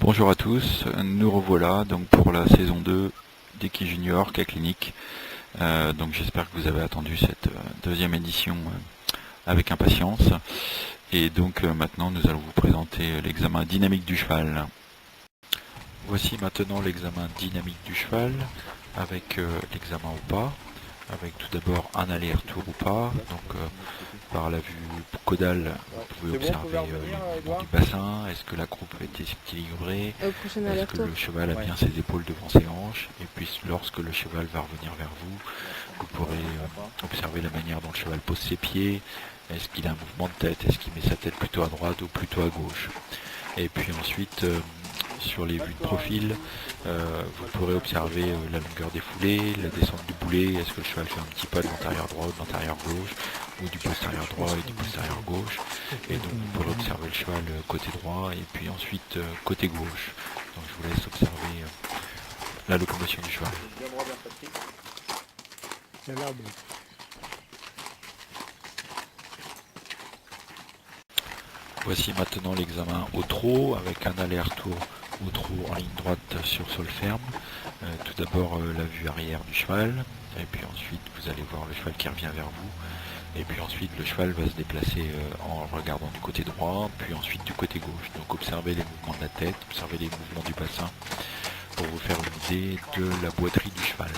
Bonjour à tous, nous revoilà donc pour la saison 2 d'Eki Junior K Clinique. Donc j'espère que vous avez attendu cette deuxième édition avec impatience. Et donc maintenant nous allons vous présenter l'examen dynamique du cheval. Voici maintenant l'examen dynamique du cheval avec l'examen au pas, avec tout d'abord un aller-retour au pas. Donc par la vue caudale, vous pouvez observer les mouvements du bassin. Est-ce que la croupe est équilibrée? Est-ce que le cheval a bien ses épaules devant ses hanches? Et puis lorsque le cheval va revenir vers vous, vous pourrez observer la manière dont le cheval pose ses pieds. Est-ce qu'il a un mouvement de tête? Est-ce qu'il met sa tête plutôt à droite ou plutôt à gauche? Et puis ensuite, sur les vues de profil, vous pourrez observer la longueur des foulées, la descente du boulet. Est-ce que le cheval fait un petit pas de l'antérieur droit ou de l'antérieur gauche, ou du postérieur droit et du postérieur gauche? Et donc vous pourrez observer le cheval côté droit et puis ensuite côté gauche. Donc je vous laisse observer la locomotion du cheval. Voici maintenant l'examen au trot avec un aller-retour au trot en ligne droite sur sol ferme. Tout d'abord la vue arrière du cheval, et puis ensuite vous allez voir le cheval qui revient vers vous, et puis ensuite le cheval va se déplacer en regardant du côté droit, puis ensuite du côté gauche. Donc observez les mouvements de la tête, observez les mouvements du bassin pour vous faire une idée de la boiterie du cheval.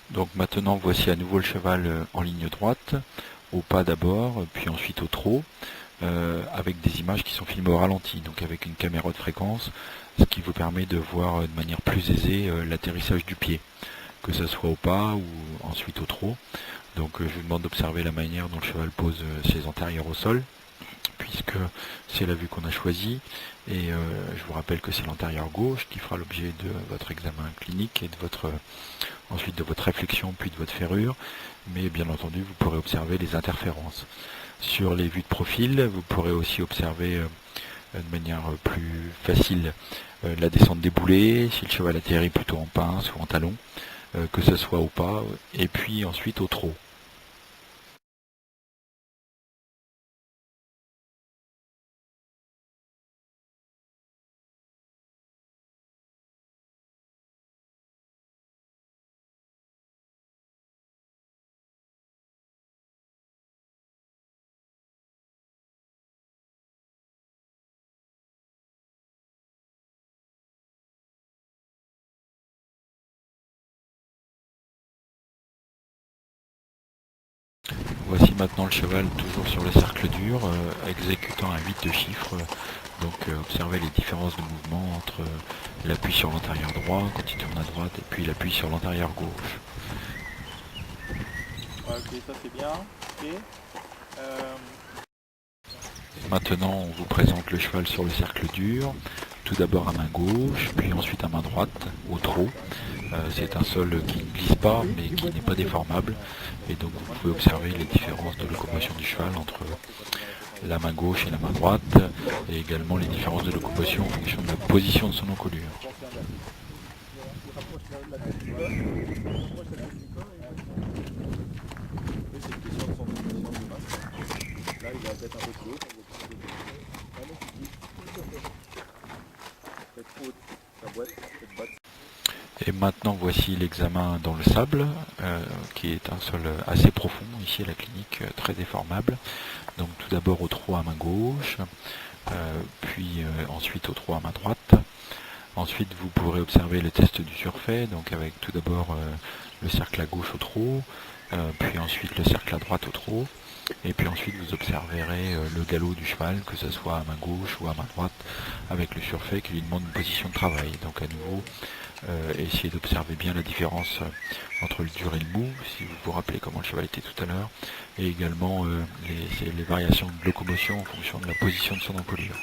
Donc maintenant voici à nouveau le cheval en ligne droite, au pas d'abord, puis ensuite au trot, avec des images qui sont filmées au ralenti, donc avec une caméra de fréquence, ce qui vous permet de voir de manière plus aisée l'atterrissage du pied, que ce soit au pas ou ensuite au trot. Donc je vous demande d'observer la manière dont le cheval pose ses antérieurs au sol, puisque c'est la vue qu'on a choisie, et je vous rappelle que c'est l'antérieur gauche qui fera l'objet de votre examen clinique et de ensuite de votre réflexion puis de votre ferrure, mais bien entendu vous pourrez observer les interférences. Sur les vues de profil, vous pourrez aussi observer de manière plus facile la descente des boulets, si le cheval atterrit plutôt en pince ou en talon, que ce soit au pas, et puis ensuite au trot. Voici maintenant le cheval toujours sur le cercle dur, exécutant un 8 de chiffres. Donc observez les différences de mouvement entre l'appui sur l'antérieur droit quand il tourne à droite et puis l'appui sur l'antérieur gauche. Ok, ça c'est bien. Ok. Maintenant on vous présente le cheval sur le cercle dur, tout d'abord à main gauche, puis ensuite à main droite, au trot. C'est un sol qui ne glisse pas mais qui n'est pas déformable, et donc vous pouvez observer les différences de locomotion du cheval entre la main gauche et la main droite, et également les différences de locomotion en fonction de la position de son encolure. Là, il va peut-être un peu plus haut. Peut-être haute, la boîte, cette boîte. Et maintenant voici l'examen dans le sable, qui est un sol assez profond ici à la clinique, très déformable. Donc tout d'abord au trot à main gauche, puis ensuite au trot à main droite. Ensuite vous pourrez observer le test du surfait, donc avec tout d'abord le cercle à gauche au trot, puis ensuite le cercle à droite au trot, et puis ensuite vous observerez le galop du cheval, que ce soit à main gauche ou à main droite, avec le surfait qui lui demande une position de travail. Donc à nouveau, essayez d'observer bien la différence entre le dur et le mou, si vous vous rappelez comment le cheval était tout à l'heure, et également les variations de locomotion en fonction de la position de son encolure.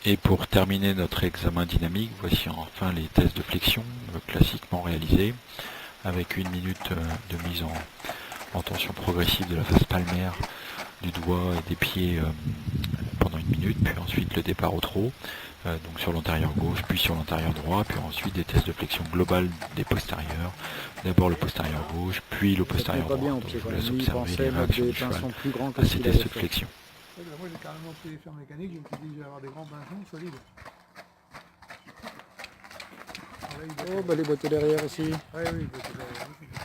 Et pour terminer notre examen dynamique, voici enfin les tests de flexion classiquement réalisés, avec 1 minute de mise en tension progressive de la face palmaire, du doigt et des pieds pendant 1 minute, puis ensuite le départ au trot, donc sur l'antérieur gauche, puis sur l'antérieur droit, puis ensuite des tests de flexion globale des postérieurs, d'abord le postérieur gauche, puis le postérieur droit. Donc je vous laisse observer les réactions du cheval à ces tests de flexion. Ouais, ben moi j'ai carrément pris les fers mécaniques, je me suis dit je vais avoir des grands pinceaux solides. Ah, là, Oh, bah les boîtiers derrière aussi. ouais, oui, boîtier derrière aussi.